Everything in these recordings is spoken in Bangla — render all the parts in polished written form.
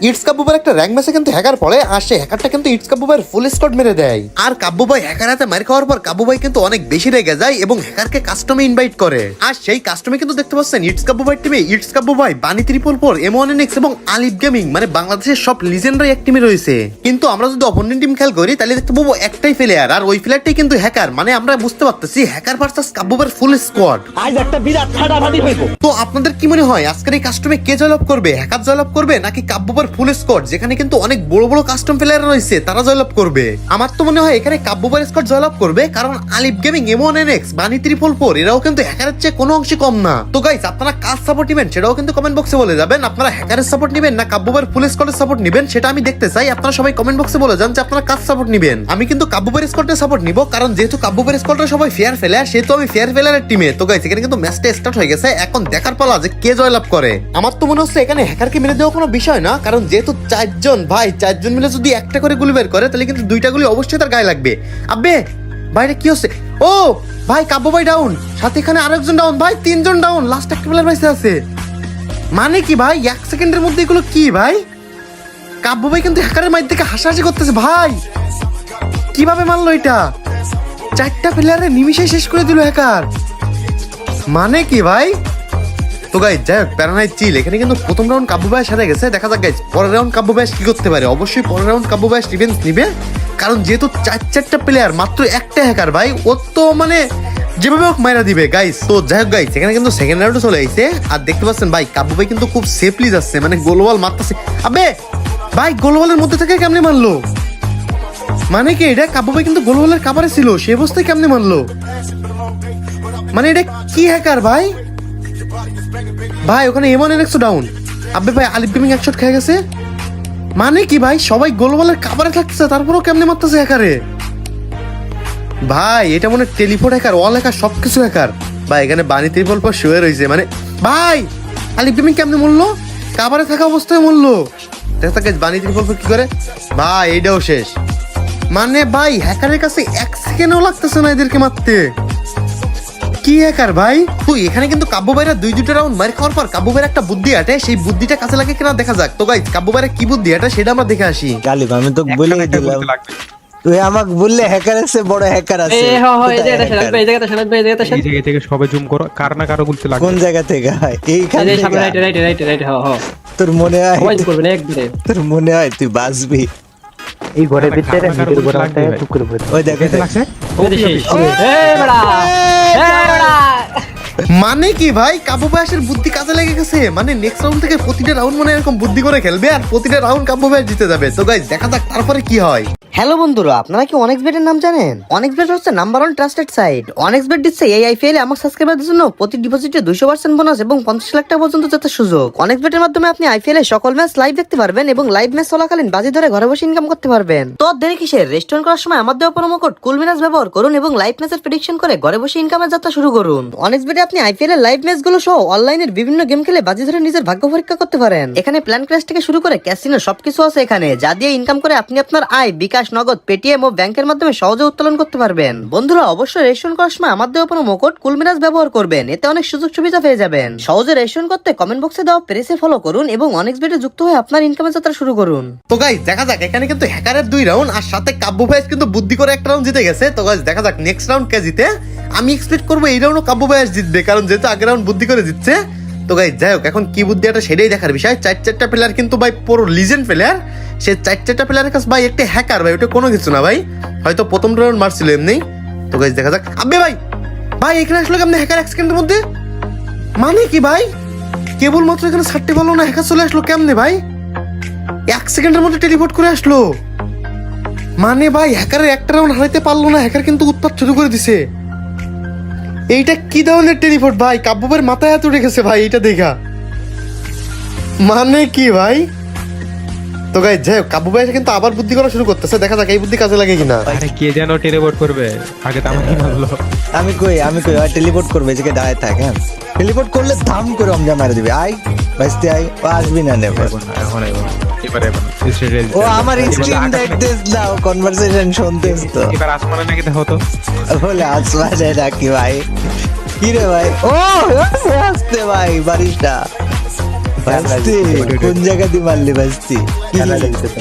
ইটস কাব্বু ভাইয়ের একটা র্যাঙ্ক ম্যাচে কিন্তু হ্যাকার পড়ে, আর সেই হ্যাকারটা কিন্তু ইটস কাব্বু ভাইয়ের ফুল স্কোয়াড মেরে দেয়। আর কাব্বু ভাই হ্যাকার হাতে মার খাওয়ার পর কাব্বু ভাই কিন্তু অনেক বেশি রেগে যায় এবং হ্যাকারকে কাস্টমে ইনভাইট করে। আর সেই কাস্টমে কিন্তু দেখতে পাচ্ছেন ইটস কাব্বু ভাই টিমে ইটস কাব্বু ভাই, বানি 444, M1NX এবং আলিফ গেমিং, মানে বাংলাদেশের সব লিজেন্ডারি এক টিমে রয়েছে। কিন্তু আমরা যদি অপোনেন্ট টিম খেল করি তাহলে দেখতে পাবো একটাই প্লেয়ার, আর ওই প্লেয়ারটাই কিন্তু হ্যাকার। মানে আমরা বুঝতে পারতেছি হ্যাকার ভার্সাস কাব্বু ভাইয়ের ফুল স্কোয়াড। আজ একটা বিরাট ফাটাফাটি হইব। তো আপনাদের কি মনে হয় আজকের এই কাস্টমে কে জয়লাভ করবে? হ্যাকার জয়লাভ করবে নাকি কাব্বু ভাইয়ের ফুল স্কোয়াড, যেখানে কিন্তু অনেক বড় বড় কাস্টম প্লেয়ার রয়েছে, তারা জয়লাভ করবে? আমার তো মনে হয় এখানে কাব্বু ভাইয়ের স্কোয়াড জয়লাভ করবে, কারণ আলিফ গেমিং, M1NX, বানি 444 এরাও কিন্তু হ্যাকারের চেয়ে কোনো অংশে কম না। তো গাইস, আপনারা কার সাপোর্ট নেবেন সেটাও কিন্তু কমেন্ট বক্সে বলে যাবেন। আপনারা হ্যাকারের সাপোর্ট নেবেন না কাব্বু ভাইয়ের ফুল স্কোয়াডের সাপোর্ট নেবেন, সেটা আমি দেখতে চাই। আপনারা সবাই কমেন্ট বক্সে বলে যান যে আপনারা কার সাপোর্ট নেবেন। আমি কিন্তু কাব্বু ভাইয়ের স্কোয়াডের সাপোর্ট নিব, কারণ যেহেতু কাব্বু ভাইয়ের স্কোয়াডটা সবাই ফেয়ার প্লেয়ার, সেহেতু আমি ফেয়ার প্লেয়ারের টিমে। তো গাইস, এখানে কিন্তু ম্যাচটা স্টার্ট হয়ে গেছে, এখন দেখার পালা যে কে জয়লাভ করে। আমার তো মনে হচ্ছে এখানে হ্যাকারকে মেরে দেওয়া কোনো বিষয় না, কারণ যেহেতু চারজন মিলে যদি একটা করে গুলি বের করে তাহলে কিন্তু দুইটা গুলি অবশ্যই তার গায়ে লাগবে। আব্বে বাইরে কি হচ্ছে? ও ভাই, কাব্বু ভাই ডাউন, সাথে এখানে আরেকজন ডাউন, ভাই 3 জন ডাউন, লাস্ট একটা প্লেয়ার বাইসে আছে। মানে কি ভাই, 1 সেকেন্ডের মধ্যে এগুলো কি ভাই? কাব্বু ভাই কিন্তু হ্যাকারের মাইর থেকে হাসাহাসি করতেছে। ভাই কিভাবে মারলো এটা? 4টা প্লেয়ারে নিমিশে শেষ করে দিল হ্যাকার। মানে কি ভাই? তো গাইস, যাই হোক, প্যারানাই চিল। এখানে কিন্তু প্রথম রাউন্ড কাব্বু ভাই সাথে গেছে, দেখা যাক গাইস পরের রাউন্ড কাব্বু ভাই কি করতে পারে। অবশ্যই পরের রাউন্ড কাব্বু ভাই রিভেঞ্জ নিবে, কারণ যেহেতু 4টা প্লেয়ার, মাত্র একটা হ্যাকার ভাই, ও তো মানে যেভাবে হোক মাইরা দিবে গাইস। তো যাই হোক গাইস, এখানে কিন্তু সেকেন্ড রাউন্ডে চলে আইছে, আর দেখতে পাচ্ছেন ভাই কাব্বু ভাই কিন্তু খুব সেফলি যাচ্ছে, মানে গোলওয়াল মারতেছে। আবে ভাই, গোলওয়ালের মধ্যে থেকে কেমনে মারলো? মানে কি এটা? কাব্বু ভাই কিন্তু গোলওয়ালের কাভারে ছিল, সে অবস্থায় কেমনে মারলো? মানে এটা কি হ্যাকার ভাই? ভাই ওখানে M1NX ডাউন। আব্বে ভাই, আলিফ গেমিং একশট খেয়ে গেছে। মানে কি ভাই, সবাই গোলওয়ালের কাভারে থাকতেছে, তারপরেও কেমনে মারতেছে হ্যাকারে? ভাই এটা মনে টেলিফোন হ্যাকার, ওয়াল হ্যাকার, সবকিছু হ্যাকার। ভাই এখানে বানি 444 শুয়ে রয়েছে। মানে ভাই, আলিফ গেমিং কেমনে মরলো? কাভারে থাকা অবস্থায় মরলো। দেখা যাক বানি 444 কি করে। ভাই এইটাও শেষ। মানে ভাই হ্যাকারের কাছে 1 সেকেন্ডও লাগতেছে না এদেরকে মারতে। কি হ্যাকার ভাই? তো এখানে কিন্তু কাব্বু ভাইরা দুইটা রাউন্ড মার খাওয়ার পর কাব্বু ভাইয়ের একটা বুদ্ধি আটে, সেই বুদ্ধিটা কাছে লাগে কিনা দেখা যাক। তো গাইস, কাব্বু ভাইয়ের কি বুদ্ধি আটে সেটা আমরা দেখে আসি। গালিব, আমি তো বলে দিলাম, তুই আমাকে বললে হ্যাকার আছে, বড় হ্যাকার আছে। এই এই জায়গাটা শানাত ভাই, এই জায়গাটা এই জায়গা থেকে সবে জুম করো, কার না কারো বলতে লাগবে। কোন জায়গা থেকে? এইখান এই থেকে? সামনে রাইট তোর মনে হয়, সবাই করবেন একবারে। তোর মনে হয় তুই বাঁচবি? এই ঘরের ভিতরে ভিতর ঘরটা টুক করে পড়ে। ওই দেখে লাগছে এই বড়া, এই বড়া। মানে কি ভাই, কাব্বু ভাইয়ের বুদ্ধি কাজে লেগে গেছে। মানে নেক্সট রাউন্ড থেকে প্রতিটা রাউন্ড মানে এরকম বুদ্ধি করে খেলবে, আর প্রতিটা রাউন্ড কাব্বু ভাই জিতে যাবে। তো গাইস, দেখা যাক তারপরে কি হয়। হ্যালো বন্ধুরা, আপনারা কি অনেক্সবেটের নাম জানেন? অনেক্সবেট হচ্ছে নাম্বার 1 ট্রাস্টেড সাইট। অনেক্সবেট দিচ্ছে এই আইপিএল এ আমার সাবস্ক্রাইবারদের জন্য প্রতি ডিপোজিটে 200% বোনাস এবং 50 লাখ টাকা পর্যন্ত জেতার সুযোগ। অনেক্সবেটের মাধ্যমে আপনি আইপিএল এ সকল ম্যাচ লাইভ দেখতে পারবেন এবং লাইভ ম্যাচ চলাকালীন বাজি ধরে ঘরে বসে ইনকাম করতে পারবেন। তো দেরি কিসের? রেস্টুরেন্ট করার সময় আমার দেওয়া প্রোমো কোড কুলমিনাস ব্যবহার করুন এবং লাইভ ম্যাচের প্রেডিকশন করে ঘরে বসে ইনকামের যাত্রা শুরু করুন। অনেক্সবেটে আপনি আইপিএল এর লাইভ ম্যাচগুলো সহ অনলাইনের বিভিন্ন গেম খেলে বাজি ধরে নিজের ভাগ্য পরীক্ষা করতে পারেন। এখানে প্ল্যান ক্র্যাশ থেকে শুরু করে ক্যাসিনো সবকিছু আছে এখানে, যা দিয়ে ইনকাম করে আপনি আপনার আয় বিকাশ, নগদ, পেটিএম ও ব্যাংকের মাধ্যমে সহজে উত্তোলন করতে পারবেন। বন্ধুরা অবশ্যই রেজিস্ট্রেশন করার সময় আমার দেওয়া প্রোমো কোড কুলমিনাস ব্যবহার করবেন, এতে অনেক সুযোগ সুবিধা পেয়ে যাবেন। সহজে রেজিস্ট্রেশন করতে কমেন্ট বক্সে দেওয়া পেজে ফলো করুন এবং অনেক্সবেটে যুক্ত হয়ে আপনার ইনকামের যাত্রা শুরু করুন। তো গাইস, দেখা যাক এখানে কিন্তু হ্যাকারের 2 রাউন্ড, আর সাথে কাব্বু ভাই কিন্তু বুদ্ধি করে একটা রাউন্ড জিতে গেছে। তো গাইস, দেখা যাক নেক্সট রাউন্ড কে জিতে। আমি এক্সপেক্ট করবো এই রাউন্ডও কাব্বু ভাই জিতবে, কারণ যেহেতু আগের রাউন্ড বুদ্ধি করে জিতছে। তো গাইস, যাই হোক, এখন কি বুদ্ধি এটা সেটাই দেখার বিষয়। 4টা প্লেয়ার কিন্তু ভাই পুরো লিজেন্ড প্লেয়ার। সে 4টা প্লেয়ারের কাছে ভাই একটা হ্যাকার ভাই, ওটা কোনো কিছু না ভাই, হয়তো প্রথম রাউন্ড মারছিল এমনি। তো গাইস, দেখা যাক। আব্বে ভাই, ভাই এখানে আসলো কেমনে হ্যাকার 1 সেকেন্ডের মধ্যে? মানে কি ভাই, কেবলমাত্র এখানে 60 বলো না হ্যাকার চলে আসলো কেমনে ভাই? 1 সেকেন্ডের মধ্যে টেলিপোর্ট করে আসলো। মানে ভাই হ্যাকারের একটা রাউন্ড হারাইতে পারলো না, হ্যাকার কিন্তু উৎপাত শুরু করে দিছে। এইটা কি ধরনের টেলিপোর্ট ভাই? কাব্বু ভাইয়ের মাথায় হাত উঠে গেছে ভাই এটা দেখা। মানে কি ভাই? তো গাইস, যাই হোক, কাব্বু ভাই কিন্তু আবার বুদ্ধি করা শুরু করতেছে, দেখা যাক এই বুদ্ধি কাজে লাগে কিনা। আরে কে যেন টেলিপোর্ট করবে, আগে তো আমাকে মারলো। আমি কই টেলিপোর্ট করবে, যে দাঁড়ায় থাক। হ্যাঁ, টেলিপোর্ট করলে ধাম করে আমজা মারা দিবে। আই বাঁচতে আই, ও আসবি না নেবে। এখন এবারে ও আমার স্ক্রিন দেখতেছ না, ও কনভারসেশন শুনতেছ তো। এবার আসমানে নাকি দেখো তো, বলে আসমানে নাকি ভাই? কি রে ভাই? ও আসতে ভাই বারিশটা ভাইস্তি কোন জায়গা দিয়ে মারলি ভাইস্তি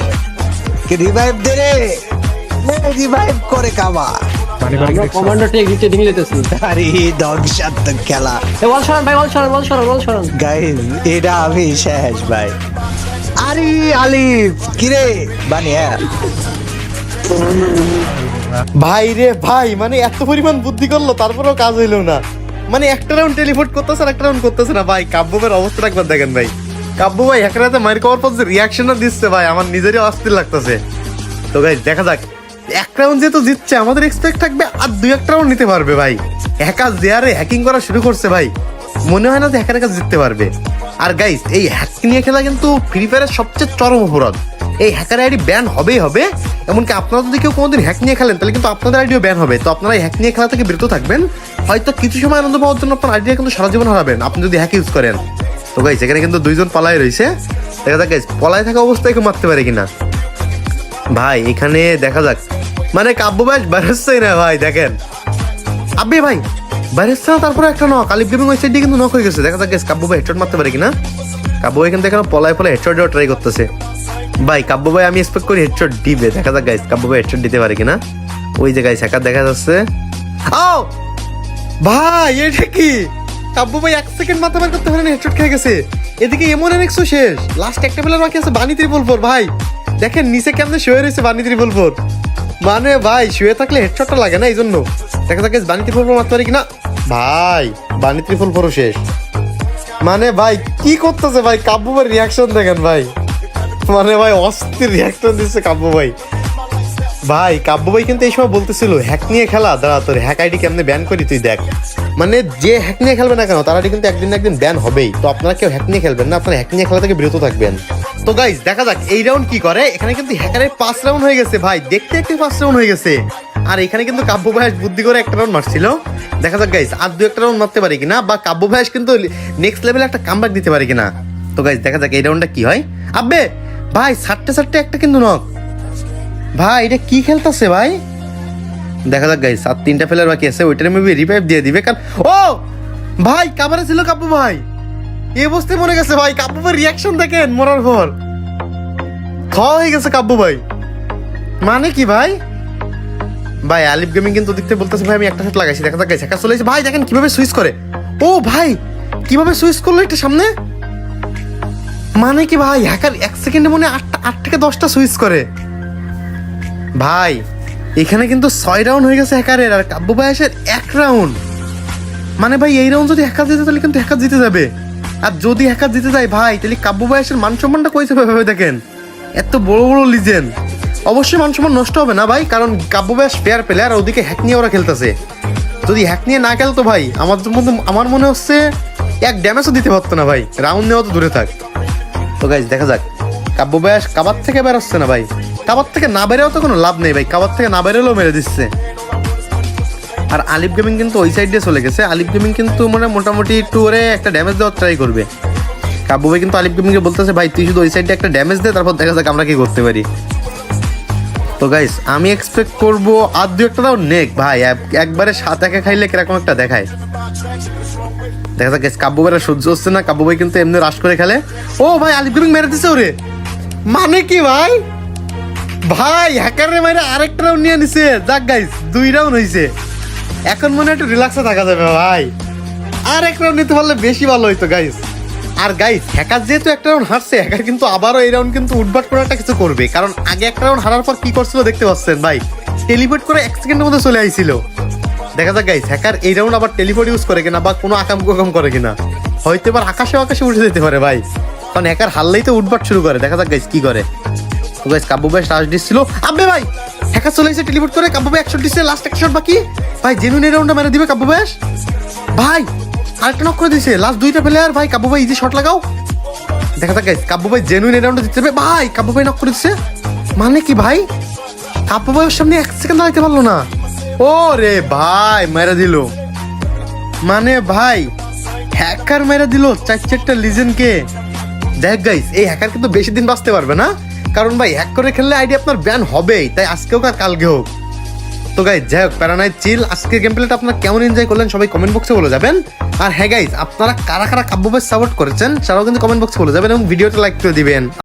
রিভাইভ দে রে রিভাইভ করে কাবা মানে মানে আমরা কমান্ডো টেক দিতে ডিং লেতেছি আরে ধ্বংসাত্মক খেলা এ ওয়াল শরণ ভাই ওয়াল শরণ গাইস এটা আমি শেষ ভাই আরে আলিফ কিরে বানি হ্যাঁ ভাই রে ভাই, মানে এত পরিমাণ বুদ্ধি করলো তারপরেও কাজ হইলো না। মানে একটা রাউন্ড টেলিপোর্ট করতেছে আর একটা রাউন্ড করতেছে না ভাই। কাব্যের অবস্থাটা একবার দেখেন ভাই। কাব্য ভাই হ্যাকার হাতে মার খাওয়ার পর যে রিয়াকশনটা দিচ্ছে ভাই, আমার নিজেরই অস্থির লাগতেছে। তো গাইস দেখা যাক, এক রাউন্ড যেহেতু জিতছে আমাদের এক্সপেক্ট থাকবে আর দুই একটা রাউন্ড নিতে পারবে ভাই। হ্যাকার যে হ্যাকিং করা শুরু করছে ভাই, মনে হয় না যে হ্যাকারের কাছে জিততে পারবে। আর গাইস এই হ্যাক নিয়ে খেলা কিন্তু ফ্রি ফায়ারের সবচেয়ে চরম অপরাধ। এই হ্যাকার আইডি ব্যান হবেই হবে। এমনকি আপনারা যদি কেউ কোনোদিন হ্যাক নিয়ে খেলেন তাহলে কিন্তু আপনাদের আইডিও ব্যান হবে। তো আপনারা এই হ্যাক নিয়ে খেলা থেকে বিরত থাকবেন। হয়তো কিছু সময় আনন্দ পাওয়ার জন্য আপনার আইডিয়া কিন্তু সারা জীবন হারাবেন আপনি যদি হ্যাক ইউজ করেন। তো গাইস এখানে কিন্তু দুইজন পালায় রয়েছে। দেখা যাক গাইস পলায় থাকা অবস্থায় কেউ মারতে পারে কিনা। ভাই এখানে দেখা যাক, মানে কাব্য ব্যাস বেরোচ্ছেই না ভাই। দেখেন আব্বে ভাই বেরোচ্ছে না, তারপরে একটা নক আলিফ গেমিং ওই সাইড দিয়ে কিন্তু নক হয়ে গেছে। দেখা যাক গাইস কাব্য ভাই হেডশট মারতে পারে কিনা। কাব্য ভাই কিন্তু এখানে পলায় হেডশট দেওয়ার ট্রাই করতেছে। ভাই কাব্য ভাই আমি এক্সপেক্ট করি হেডশট দিবে। দেখা যাক গাইস কাব্য ভাই হেডশট দিতে পারে কিনা। ওই যে গাইস হ্যাকার দেখা যাচ্ছে। ও ভাই এটা কি, কাব্য ভাই 1 সেকেন্ড মাথা বের করতে পারেন হেডশট খেয়ে গেছে। এদিকে এমন এনএক্সও শেষ, লাস্ট একটা প্লেয়ার বাকি আছে বানি 344। ভাই দেখেন নিচে কেমনে শুয়ে রয়েছে বানি 344। মানে ভাই শুয়ে থাকলে হেডশটটা লাগে না, এই জন্য। দেখা যাক গাইস বানি 344 মারতে পারে কিনা। ভাই বানি 344 শেষ। মানে ভাই কি করতেছে ভাই, কাব্য ভাই রিয়াকশন দেখেন ভাই। মানে ভাই অস্থির রিয়াকশন দিচ্ছে কাব্য ভাই। ভাই কাব্য ভাই কিন্তু এই সময় বলতেছিল হ্যাক নিয়ে খেলা, দাঁড়া তোর হ্যাক আইডি কেমনে ব্যান করি তুই দেখ। মানে যে হ্যাক নিয়ে খেলবে না কেন তার আইডি কিন্তু একদিন না একদিন ব্যান হবেই। তো আপনারা কেউ হ্যাক নিয়ে খেলবেন না, আপনারা হ্যাক নিয়ে খেলা থেকে বিরত থাকবেন। তো গাইস দেখা যাক এই রাউন্ড কি করে। এখানে কিন্তু হ্যাকারের 5 রাউন্ড হয়ে গেছে ভাই, দেখতে একটু 5 রাউন্ড হয়ে গেছে। আর এখানে কিন্তু কাব্য ভাই বুদ্ধি করে একটা রাউন্ড মারছিল। দেখা যাক গাইস আর দু একটা রাউন্ড মারতে পারে কিনা, বা কাব্য ভাই কিন্তু নেক্সট লেভেলে একটা কামব্যাক দিতে পারে কিনা। তো গাইস দেখা যাক এই রাউন্ডটা কি হয়। আব্বে ভাই সাট্টে একটা কিন্তু নক। ভাই এটা কি খেলতেছে ভাই। দেখা যাক গাইস আর 3টা প্লেয়ার বাকি আছে, ওইটার মেবি রিভাইভ দিয়ে দিবে। কারণ ও ভাই কাভারে ছিল কাব্য ভাই, এই অবস্থায় মরে গেছে ভাই। কাব্য ভাই রিয়াকশন দেখেন মরার পর খাওয়া হয়ে গেছে কাব্য ভাই। মানে কি ভাই। ভাই আলিফ গেমিং কিন্তু দেখতে বলতেছে ভাই আমি একটা শট লাগাইছি। দেখা যাক গাইস হ্যাকার চলে এসেছে। ভাই দেখেন কিভাবে সুইচ করে। ও ভাই কিভাবে সুইচ করলো এটা সামনে। মানে কি ভাই হ্যাকার 1 সেকেন্ডে মনে 8 থেকে 10টা সুইচ করে। ভাই এখানে কিন্তু 6 রাউন্ড হয়ে গেছে হ্যাকারের, আর কাব্য ভাই আসে 1 রাউন্ড। মানে ভাই এই রাউন্ড যদি হ্যাকার জিতে তাহলে কিন্তু হ্যাকার জিতে যাবে। আর যদি হ্যাকার জিতে যায় ভাই তাহলে কাব্য ভাই আসে মান সম্মানটা কইছে ভাবে দেখেন। এত বড় বড় লিজেন্ড, অবশ্যই মান সম্মান নষ্ট হবে না ভাই, কারণ কাব্য ভাই ফেয়ার প্লেয়ার, ওদিকে হ্যাক নিয়ে ওরা খেলতেছে। যদি হ্যাক নিয়ে না খেলতো ভাই আমার মনে হচ্ছে 1 ড্যামেজও দিতে পারতো না ভাই, রাউন্ড নেওয়া তো দূরে থাক। তো গাইস দেখা যাক কাব্য ভাই কাবার থেকে বেরোচ্ছে না ভাই। কাবার থেকে না বেরেও তো কোনো লাভ নেই ভাই, কাবার থেকে না বেরোলেও মেরে দিচ্ছে। আর আলিফ গেমিং কিন্তু ওই সাইড দিয়ে চলে গেছে। আলিফ গেমিং কিন্তু মানে মোটামুটি একটু ওরে একটা ড্যামেজ দেওয়ার ট্রাই করবে। কাব্য ভাই কিন্তু আলিফ গেমিংকে বলতেছে ভাই তুই শুধু ওই সাইডে একটা ড্যামেজ দে, তারপর দেখা যাক আমরা কি করতে পারি। তো গাইস আমি এক্সপেক্ট করবো আর 2 একটা রাউন্ড নেক ভাই, একবারে 7-1 খাইলে কিরকম একটা দেখায়। দেখা যাক গাইস কাব্য ভাইরা সহ্য হচ্ছে না, কাব্য ভাই কিন্তু এমনি রাশ করে খেলে। ও ভাই আলিফ গেমিং মেরে দিছে ওরে। মানে কি ভাই, ভাই হ্যাকারে মাইরা আরেকটা রাউন্ড নিয়ে নিছে। যাক গাইস 2 রাউন্ড হইছে, এখন মনে একটু রিল্যাক্সে থাকা যাবে ভাই। আর এক রাউন্ড নিতে পারলে বেশি ভালো হইতো গাইস। আর গাইস হ্যাকার যেহেতু একটা রাউন্ড হারছে, হ্যাকার কিন্তু আবারও এই রাউন্ড কিন্তু উঠবাট করে একটা কিছু করবে, কারণ আগে একটা রাউন্ড হারার পর কি করছিল দেখতে পাচ্ছেন ভাই, টেলিপোর্ট করে 1 সেকেন্ডের মধ্যে চলে আইছিল। দেখা যাক গাইস হ্যাকার এই রাউন্ড আবার টেলিপোর্ট ইউজ করে কিনা, বা কোনো আকাম কুকাম করে কিনা। হয়তো এবার আকাশে উঠে যেতে পারে ভাই, কারণ হ্যাকার হারলেই তো উঠবাট শুরু করে। দেখা যাক গাইস কি করে। তো গাইস কাব্য ভাই শ্বাস দিচ্ছিল। আবে ভাই হ্যাকার চলে এসে টেলিপোর্ট করে, কাব্য ভাই 1 শট দিচ্ছে, লাস্ট 1 শট বাকি। ভাই জেনুইন এই রাউন্ডটা মেরে দিবে কাব্য ভাই। ভাই আরেকটা নক করে দিয়েছে, লাস্ট 2টা প্লেয়ার। ভাই কাব্য ভাই ইজি শট লাগাও। দেখা যাক গাইস কাব্য ভাই জেনুইন এই রাউন্ডটা জিততে হবে। ভাই কাব্য ভাই নক করে দিচ্ছে। মানে কি ভাই কাব্য ভাইয়ের সামনে 1 সেকেন্ড দাঁড়াইতে পারলো না। ও রে ভাই মেরে দিল। মানে ভাই হ্যাকার মেরে দিল 4-4টা লিজেন্ডকে। দেখ গাইস এই হ্যাকার কিন্তু বেশি দিন বাঁচতে পারবে না, কারণ ভাই হ্যাক করে খেললে আইডি আপনার ব্যান হবেই, তাই আজকে হোক আর কালকে হোক। তো গাইজ যাই হোক প্যারানাইট চিল, আজকের গেম প্লেটা আপনারা কেমন এনজয় করলেন সবাই কমেন্ট বক্সে বলে যাবেন। আর হ্যাঁ গাইজ, আপনারা কারা কারা কাব্য ভাই সাপোর্ট করেছেন সেটাও কিন্তু কমেন্ট বক্সে বলে যাবেন এবং ভিডিওটা লাইক করে দিবেন।